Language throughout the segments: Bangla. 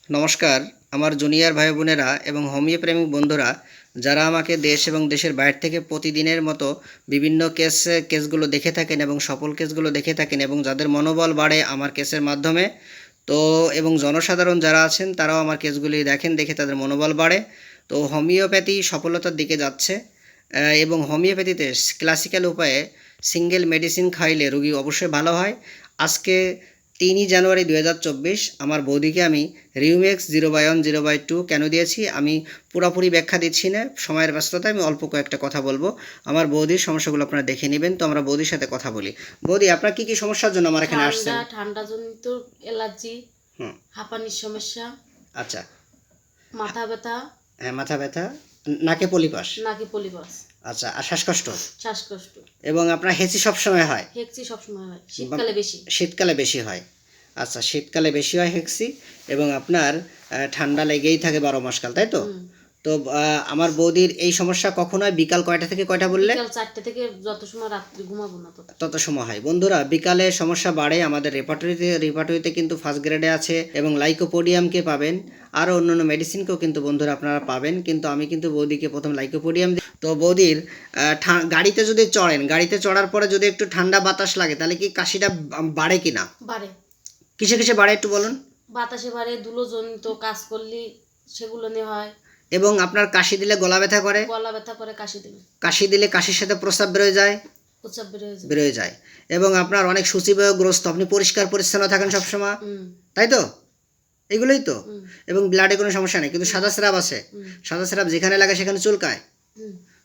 নমস্কার আমার জুনিয়র ভাই বোনেরা এবং হোমিও প্রেমিক বন্ধুরা যারা আমাকে দেশ এবং দেশের বাইরে থেকে প্রতিদিনের মতো বিভিন্ন কেসগুলো দেখে থাকেন এবং সফল কেসগুলো দেখে থাকেন এবং যাদের মনোবল বাড়ে আমার কেসের মাধ্যমে। তো এবং জনসাধারণ যারা আছেন তারাও আমার কেসগুলি দেখে তাদের মনোবল বাড়ে। তো হোমিওপ্যাথি সফলতার দিকে যাচ্ছে এবং হোমিওপ্যাথিতে ক্লাসিক্যাল উপায়ে সিঙ্গেল মেডিসিন খাইলে রোগী অবশ্যই ভালো হয়। আজকে 3 জানুয়ারি 2024 আমার বৌদিকে আমি রিউমেক্স 0/1 0/2 কেন দিয়েছি আমি পুরোপুরি ব্যাখ্যা দিচ্ছি না, সময়ের ব্যস্ততায় আমি অল্প কয়েকটা কথা বলবো। আমার বৌদির সমস্যাগুলো আপনারা দেখে নেবেন। তো আমরা বৌদির সাথে কথা বলি। বৌদি, আপনার কি কি সমস্যার জন্য আমার এখানে আসছেন? ঠান্ডা জনিত অ্যালার্জি, হাঁপানির সমস্যা, আচ্ছা, মাথা ব্যথা। হ্যাঁ, মাথা ব্যথা, নাকে পলিপাস। আচ্ছা, আর শ্বাসকষ্ট। এবং আপনার হেঁচি সবসময় হয়? হয়, শীতকালে বেশি। শীতকালে বেশি হয়। আচ্ছা, শীতকালে বেশি হয় হেঁচি, এবং আপনার ঠান্ডা লেগেই থাকে 12 মাস কাল, তাই তো? তো আমার বৌদির এই সমস্যা কখন হয়? বিকাল কয়টা থেকে কয়টা বললে? বিকাল 4টা থেকে যত সময় রাত্রি ঘুমাবো না তত সময় হয়। বন্ধুরা, বিকালে সমস্যা বাড়ে। আমাদের রেপার্টরিতে কিন্তু ফার্স্ট গ্রেডে আছে এবং লাইকোপোডিয়ামকে পাবেন, আরও অন্যান্য মেডিসিনকেও কিন্তু বন্ধুরা আপনারা পাবেন। কিন্তু আমি কিন্তু বৌদিকে প্রথম লাইকোপোডিয়াম দিই। তো বৌদির গাড়িতে যদি চড়েন, গাড়িতে চড়ার পরে যদি একটু ঠান্ডা বাতাস লাগে তাহলে কি কাশিটা বাড়ে কি না? বাড়ে। কিসে কিসে বাড়ে একটু বলুন। বাতাসে বাড়ে, ধুলোজনিত কাজ করলে সেগুলো নিয়ে হয়। এবং আপনার কাশি দিলে গলা ব্যথা করে? কাশি দিলে কাশির সাথে প্রস্রাব বেরোয় যায়। এবং আপনার অনেক সূচিবায়ুগ্রস্ত, আপনি পরিষ্কার পরিচ্ছন্ন থাকেন সবসময়, তাই তো? এগুলোই তো। এবং ব্লাডে কোনো সমস্যা নেই, কিন্তু সাদা স্রাব আছে। সাদা স্রাব যেখানে লাগে সেখানে চুলকায়।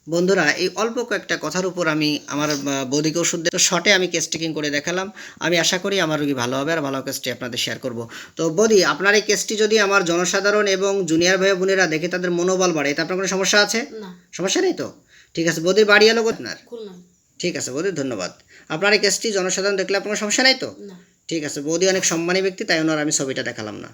বন্ধুরা, এই অল্প কয়েকটা কথার উপর আমি আমার বৌদিকে ওষুধ দিয়ে শর্টে আমি কেস টেকিং করে দেখালাম। আমি আশা করি আমার রোগী ভালো হবে আর ভালো কেসটি আপনাদের শেয়ার করব। তো বৌদি, আপনার এই কেসটি যদি আমার জনসাধারণ এবং জুনিয়র ভাই বোনেরা দেখে তাদের মনোবল বাড়ে, এতে আপনার কোনো সমস্যা আছে? সমস্যা নেই তো? ঠিক আছে। বৌদির বাড়ি এলো আপনার? ঠিক আছে বৌদি, ধন্যবাদ। আপনার এই কেসটি জনসাধারণ দেখলে আপনার সমস্যা নেই তো? ঠিক আছে। বৌদি অনেক সম্মানী ব্যক্তি, তাই ওনার আমি ছবিটা দেখালাম না।